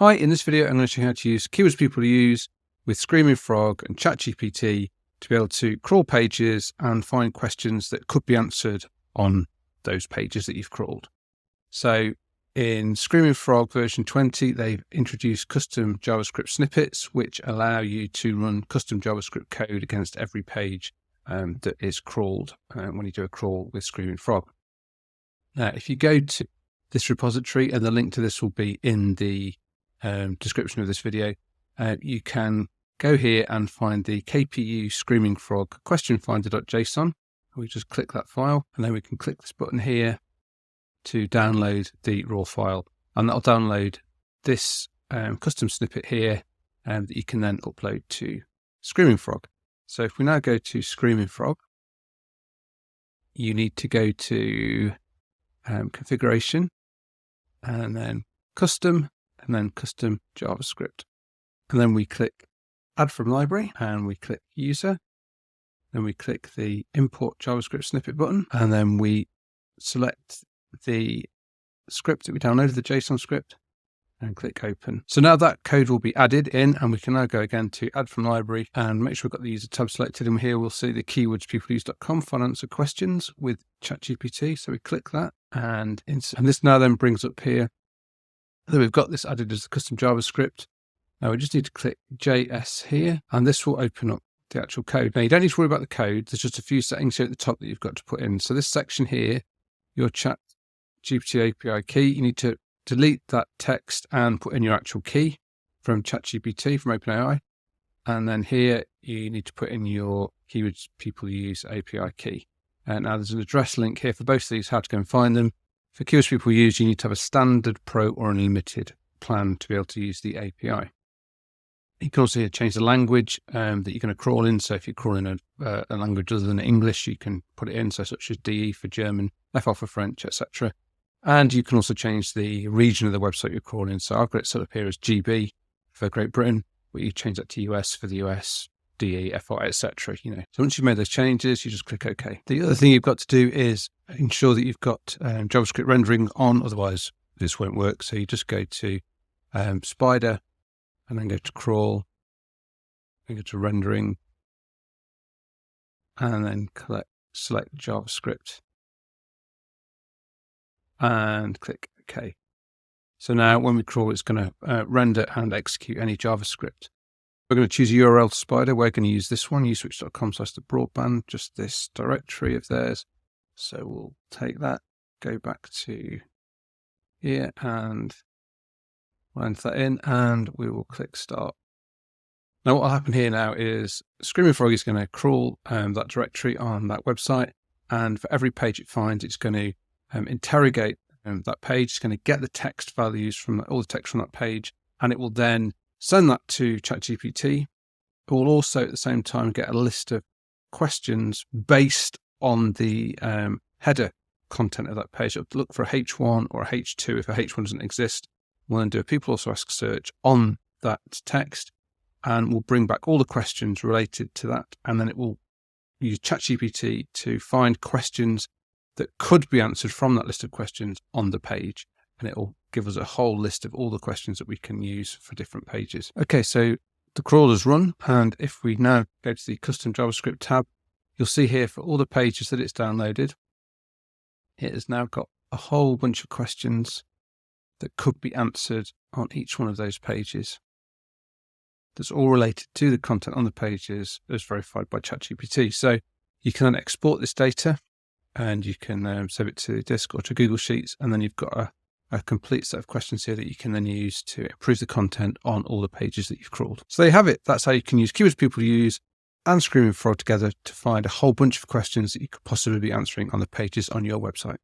Hi, in this video I'm going to show you how to use Keywords People Use with Screaming Frog and ChatGPT to be able to crawl pages and find questions that could be answered on those pages that you've crawled. So in Screaming Frog version 20, they've introduced custom JavaScript snippets, which allow you to run custom JavaScript code against every page that is crawled when you do a crawl with Screaming Frog. Now, if you go to this repository, and the link to this will be in the description of this video, you can go here and find the KPU Screaming Frog question finder.json. We just click that file, and then we can click this button here to download the raw file, and that'll download this custom snippet here that you can then upload to Screaming Frog. So if we now go to Screaming Frog, you need to go to configuration, and then custom, and then custom JavaScript. And then we click add from library, and we click user. Then we click the import JavaScript snippet button, and then we select the script that we downloaded, the JSON script, and click open. So now that code will be added in, and we can now go again to add from library and make sure we've got the user tab selected. And here we'll see the KeywordsPeopleUse.com find answer questions with ChatGPT. So we click that, and this now then brings up here that we've got this added as the custom JavaScript. Now we just need to click JS here, and this will open up the actual code. Now you don't need to worry about the code. There's just a few settings here at the top that you've got to put in. So this section here, your ChatGPT API key, you need to delete that text and put in your actual key from ChatGPT, from OpenAI. And then here you need to put in your Keywords People Use API key. And now there's an address link here for both of these, how to go and find them. For Keywords People Use, you need to have a standard, pro, or unlimited plan to be able to use the API. You can also change the language that you're going to crawl in. So if you crawl in a language other than English, you can put it in, so such as DE for German, FR for French, etc. And you can also change the region of the website you're crawling. So I've got it set up here as GB for Great Britain, but you change that to US for the US, DE, FR, etc. So once you've made those changes, you just click OK. The other thing you've got to do is ensure that you've got JavaScript rendering on, otherwise this won't work. So you just go to Spider, and then go to crawl, and go to rendering, and then select JavaScript, and click OK. So now when we crawl, it's going to render and execute any JavaScript. We're going to choose a URL to Spider. We're going to use this one, uswitch.com/thebroadband, just this directory of theirs. So we'll take that, go back to here, and we'll enter that in, and we will click start. Now what will happen here now is Screaming Frog is going to crawl that directory on that website, and for every page it finds, it's going to interrogate that page. It's going to get the text values from all the text from that page, and it will then send that to ChatGPT. It will also at the same time get a list of questions based on the header content of that page. It'll look for a H1 or a H2 if a H1 doesn't exist. We'll then do a people also ask search on that text, and we'll bring back all the questions related to that. And then it will use ChatGPT to find questions that could be answered from that list of questions on the page. And it will give us a whole list of all the questions that we can use for different pages. Okay, so the crawl is run. And if we now go to the custom JavaScript tab, you'll see here for all the pages that it's downloaded, it has now got a whole bunch of questions that could be answered on each one of those pages. That's all related to the content on the pages as verified by ChatGPT. So you can then export this data, and you can save it to disk or to Google Sheets, and then you've got a complete set of questions here that you can then use to improve the content on all the pages that you've crawled. So there you have it. That's how you can use Keywords People Use and Screaming Frog together to find a whole bunch of questions that you could possibly be answering on the pages on your website.